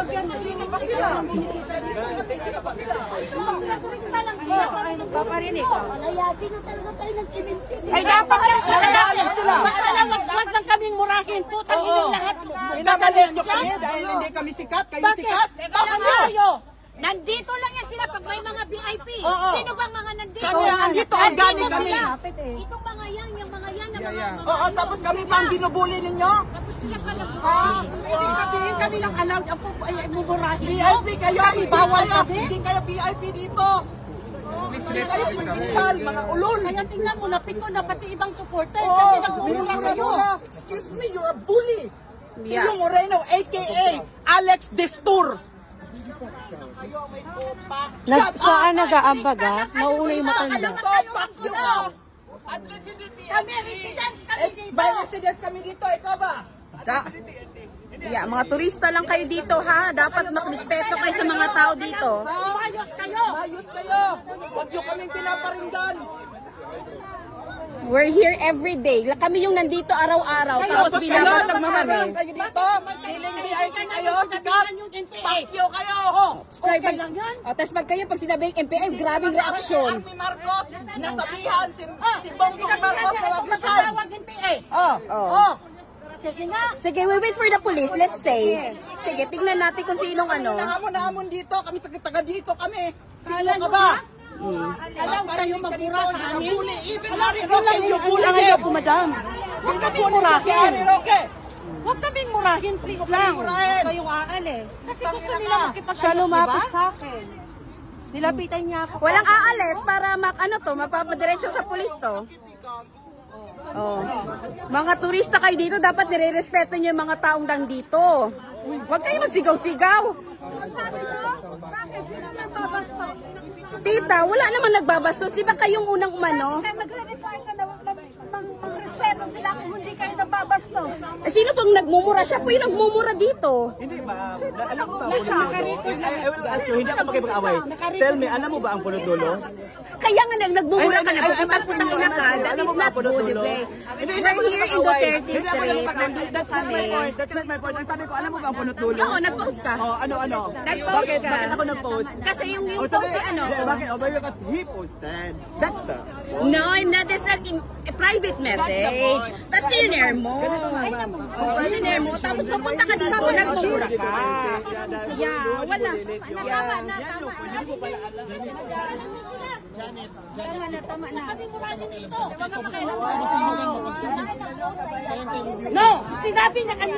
yan. Sino ba sila? Turista lang sila. Paparinig ko. Sino talaga tayo nagsimintin? Ay, dapat sila. Mas lang kaming murahin. Putang inyong lahat. Inamalit nyo kami dahil hindi kami sikat. Kayo sikat. Kayo. Nandito lang yan sila pag may mga VIP. Sino bang mga nandito? Kami ang nandito. Organic kami. Itong mga yan, yung mga yan na mga... Oo, tapos kami pang binubuli ninyo. Tapos sila pala. Ibig sabihin kami lang allowed ang mumurahin. VIP kayo. Bawal kami. Hindi kayo VIP dito. Hindi kayo politisyal, mga ulol. Kaya tingnan mo, napiko na pati ibang supporters kasi nagmumura kayo. Excuse me, you're a bully. Tio Moreno, a.k.a. Alex Destur. Saan nag-aambaga? Mauna yung matanda. Kami residents kami dito. By residents kami dito, ikaw ba? Yeah, mga turista lang kayo dito ha. Dapat makrespeto kayo sa mga tao dito. Mayos kayo. Mayos kayo. Huwag nyo kaming pinaparinggan. We're here every day. Kami yung nandito araw-araw. Tapos binabasa kami. Kayo dito, feeling VIP kayo, sikat. Pakyo kayo. Tapos pag kayo, pag sinabing MPI, grabing reaksyon. Ni Marcos, nasabihan si Bongbong Marcos na wag-resign. Sige nga. Sige, we wait for the police. Let's say. Sige, tingnan natin kung sinong ano. Nahamon dito, kami sa taga dito kami. Sino ka ba? Alam kayo magbura sa amin. Wala kayo po, madam. Huwag kaming murahin. Huwag kaming murahin, please lang. Huwag kayong aalis. Kasi gusto nila makipag-ayos, diba? Sa akin. Nilapitan niya ako. Walang aalis para mapapadiretso sa pulis to. Oh. Mga turista kayo dito, dapat nire-respeto niyo yung mga taong dang dito. Huwag kayo magsigaw-sigaw. Bakit sila nagbabastos? Tita, wala naman nagbabastos. Di ba kayong unang umano? Magre-require ka na mag-respeto sila kung hindi kayo nagbabastos. Sino pong nagmumura? Siya po yung nagmumura dito. Hindi ba? Alam mo ba ang punot-dulo? I will ask you, hindi ako makipag-away. Tell me, alam mo ba ang punot-dulo? Kaya nga nagmumura ka na. Pupuntas-puntang ina ka. That is not good, di ba? We're here in Duterte Street. Nandito kami. That's not my point. Ang sabi ko, alam mo ba ang punot-dulo? Oo, nag-post ka. Oh, ano? Nag-post ka. Bakit ako nag-post? Kasi yung Oh, post ay ano. Bakit? Oh, because he posted. That's the No, I'm not. That's a private message. Tapos tinare mo. Oo, tinare mo. Tapos papunta ka dito, nagmumura ka. Yeah, wala. Tama na. No! Sinabi na kanina.